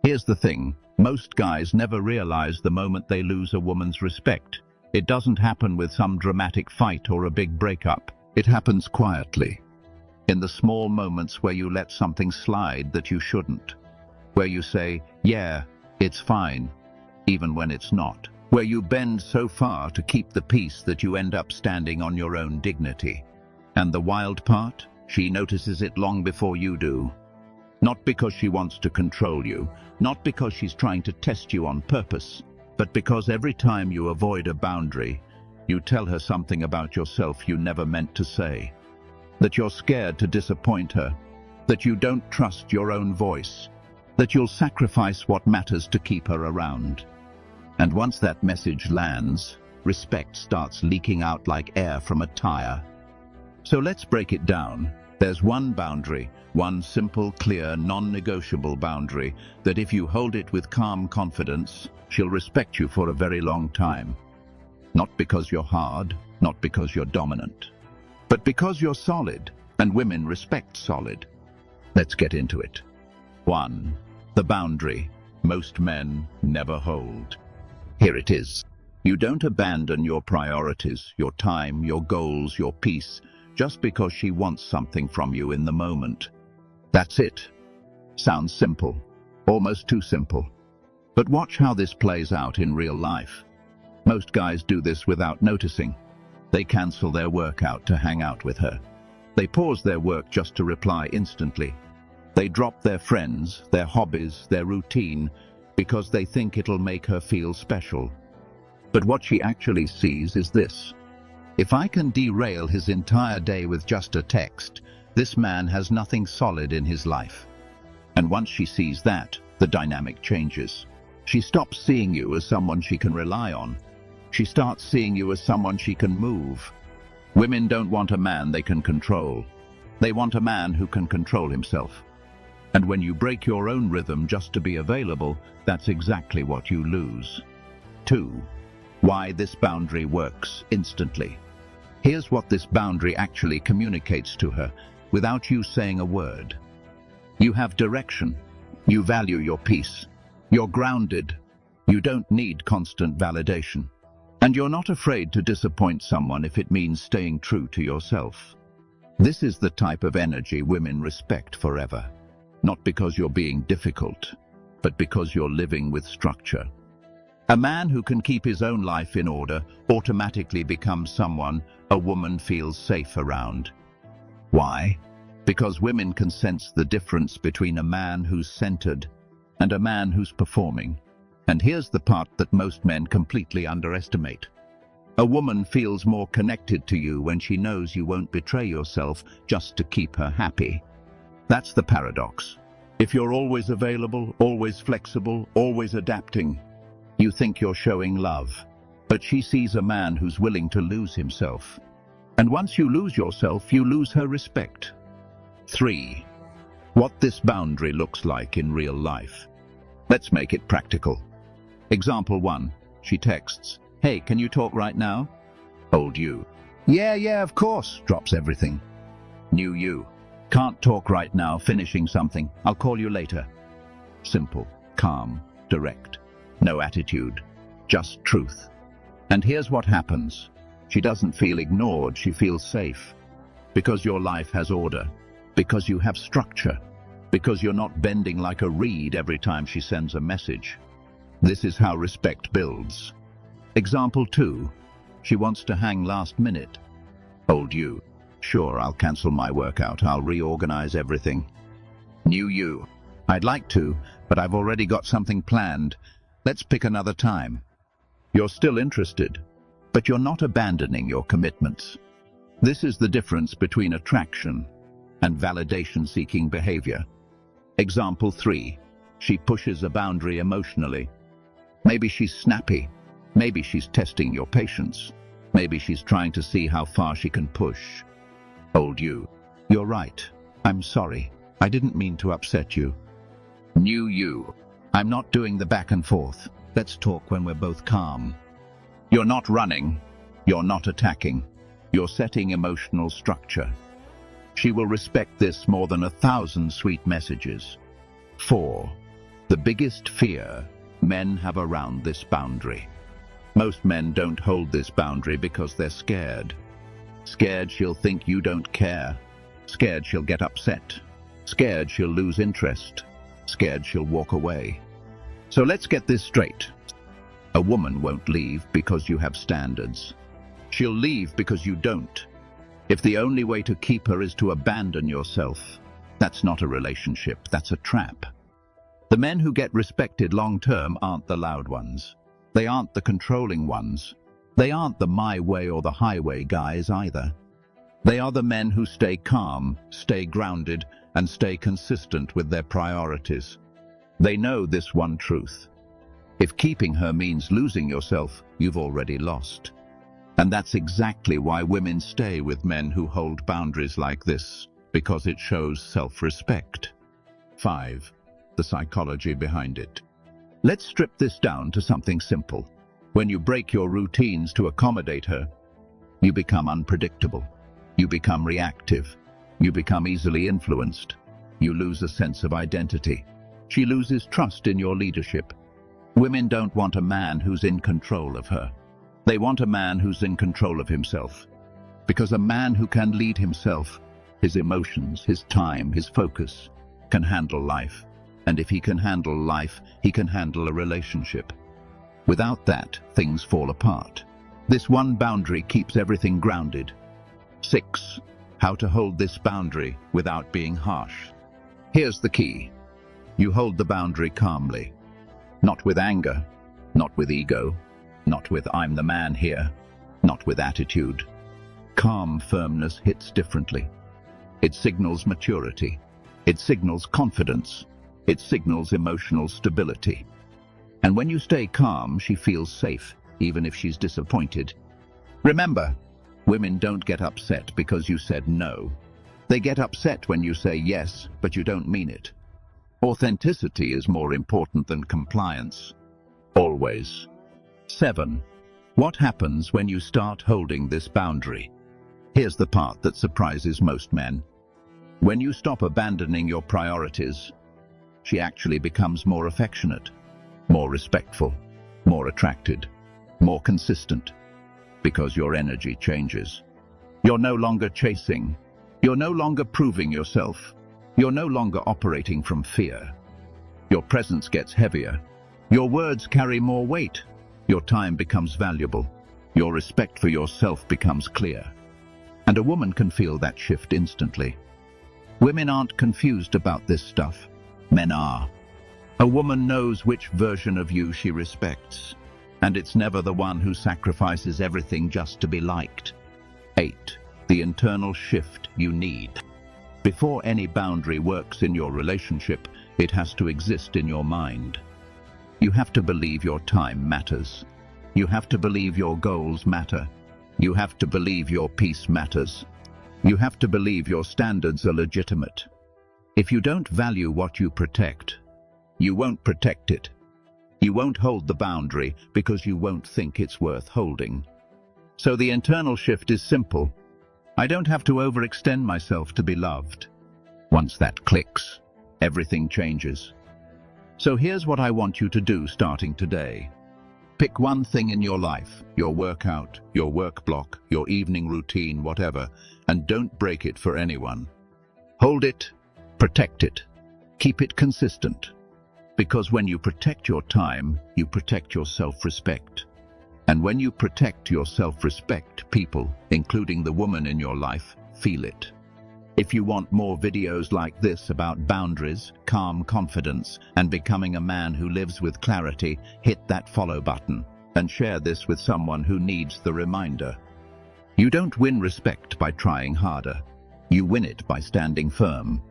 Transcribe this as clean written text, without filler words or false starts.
Here's the thing, most guys never realize the moment they lose a woman's respect. It doesn't happen with some dramatic fight or a big breakup. It happens quietly, in the small moments where you let something slide that you shouldn't, where you say, yeah, it's fine, even when it's not, where you bend so far to keep the peace that you end up standing on your own dignity. And the wild part? She notices it long before you do. Not because she wants to control you, not because she's trying to test you on purpose, but because every time you avoid a boundary, you tell her something about yourself you never meant to say. That you're scared to disappoint her, that you don't trust your own voice, that you'll sacrifice what matters to keep her around. And once that message lands, respect starts leaking out like air from a tire. So let's break it down. There's one boundary, one simple, clear, non-negotiable boundary that if you hold it with calm confidence, she'll respect you for a very long time. Not because you're hard, not because you're dominant, but because you're solid, and women respect solid. Let's get into it. 1. The boundary most men never hold. Here it is. You don't abandon your priorities, your time, your goals, your peace, just because she wants something from you in the moment. That's it. Sounds simple, almost too simple. But watch how this plays out in real life. Most guys do this without noticing. They cancel their workout to hang out with her. They pause their work just to reply instantly. They drop their friends, their hobbies, their routine, because they think it'll make her feel special. But what she actually sees is this. If I can derail his entire day with just a text, this man has nothing solid in his life. And once she sees that, the dynamic changes. She stops seeing you as someone she can rely on. She starts seeing you as someone she can move. Women don't want a man they can control. They want a man who can control himself. And when you break your own rhythm just to be available, that's exactly what you lose. 2. Why this boundary works instantly. Here's what this boundary actually communicates to her, without you saying a word. You have direction. You value your peace. You're grounded. You don't need constant validation. And you're not afraid to disappoint someone if it means staying true to yourself. This is the type of energy women respect forever. Not because you're being difficult, but because you're living with structure. A man who can keep his own life in order automatically becomes someone a woman feels safe around. Why? Because women can sense the difference between a man who's centered and a man who's performing. And here's the part that most men completely underestimate. A woman feels more connected to you when she knows you won't betray yourself just to keep her happy. That's the paradox. If you're always available, always flexible, always adapting, you think you're showing love. But she sees a man who's willing to lose himself. And once you lose yourself, you lose her respect. 3. What this boundary looks like in real life. Let's make it practical. Example 1. She texts, "Hey, can you talk right now?" Old you. Yeah, of course, drops everything. New you. Can't talk right now, finishing something. I'll call you later. Simple, calm, direct. No attitude, just truth. And here's what happens. She doesn't feel ignored, she feels safe. Because your life has order. Because you have structure. Because you're not bending like a reed every time she sends a message. This is how respect builds. Example 2. She wants to hang last minute. Old you. Sure, I'll cancel my workout. I'll reorganize everything. New you. I'd like to, but I've already got something planned. Let's pick another time. You're still interested, but you're not abandoning your commitments. This is the difference between attraction and validation-seeking behavior. Example 3. She pushes a boundary emotionally. Maybe she's snappy. Maybe she's testing your patience. Maybe she's trying to see how far she can push. Old you. You're right. I'm sorry. I didn't mean to upset you. New you. I'm not doing the back and forth. Let's talk when we're both calm. You're not running. You're not attacking. You're setting emotional structure. She will respect this more than 1,000 sweet messages. 4. The biggest fear men have around this boundary. Most men don't hold this boundary because they're scared. Scared she'll think you don't care. Scared she'll get upset. Scared she'll lose interest. Scared she'll walk away. So let's get this straight. A woman won't leave because you have standards. She'll leave because you don't. If the only way to keep her is to abandon yourself, that's not a relationship, that's a trap. The men who get respected long-term aren't the loud ones. They aren't the controlling ones. They aren't the my way or the highway guys either. They are the men who stay calm, stay grounded, and stay consistent with their priorities. They know this one truth. If keeping her means losing yourself, you've already lost. And that's exactly why women stay with men who hold boundaries like this, because it shows self-respect. 5. The psychology behind it. Let's strip this down to something simple. When you break your routines to accommodate her, you become unpredictable. You become reactive. You become easily influenced. You lose a sense of identity. She loses trust in your leadership. Women don't want a man who's in control of her. They want a man who's in control of himself. Because a man who can lead himself, his emotions, his time, his focus, can handle life. And if he can handle life, he can handle a relationship. Without that, things fall apart. This one boundary keeps everything grounded. 6. How to hold this boundary without being harsh. Here's the key. You hold the boundary calmly. Not with anger, not with ego, not with I'm the man here, not with attitude. Calm firmness hits differently. It signals maturity. It signals confidence. It signals emotional stability. And when you stay calm, she feels safe, even if she's disappointed. Remember, women don't get upset because you said no. They get upset when you say yes, but you don't mean it. Authenticity is more important than compliance. Always. 7. What happens when you start holding this boundary? Here's the part that surprises most men. When you stop abandoning your priorities, she actually becomes more affectionate, more respectful, more attracted, more consistent, because your energy changes. You're no longer chasing. You're no longer proving yourself. You're no longer operating from fear. Your presence gets heavier. Your words carry more weight. Your time becomes valuable. Your respect for yourself becomes clear. And a woman can feel that shift instantly. Women aren't confused about this stuff. Men are. A woman knows which version of you she respects. And it's never the one who sacrifices everything just to be liked. 8. The internal shift you need. Before any boundary works in your relationship, it has to exist in your mind. You have to believe your time matters. You have to believe your goals matter. You have to believe your peace matters. You have to believe your standards are legitimate. If you don't value what you protect, you won't protect it. You won't hold the boundary because you won't think it's worth holding. So the internal shift is simple. I don't have to overextend myself to be loved. Once that clicks, everything changes. So here's what I want you to do starting today. Pick one thing in your life, your workout, your work block, your evening routine, whatever, and don't break it for anyone. Hold it, protect it, keep it consistent. Because when you protect your time, you protect your self-respect. And when you protect your self-respect, people, including the woman in your life, feel it. If you want more videos like this about boundaries, calm confidence, and becoming a man who lives with clarity, hit that follow button and share this with someone who needs the reminder. You don't win respect by trying harder. You win it by standing firm.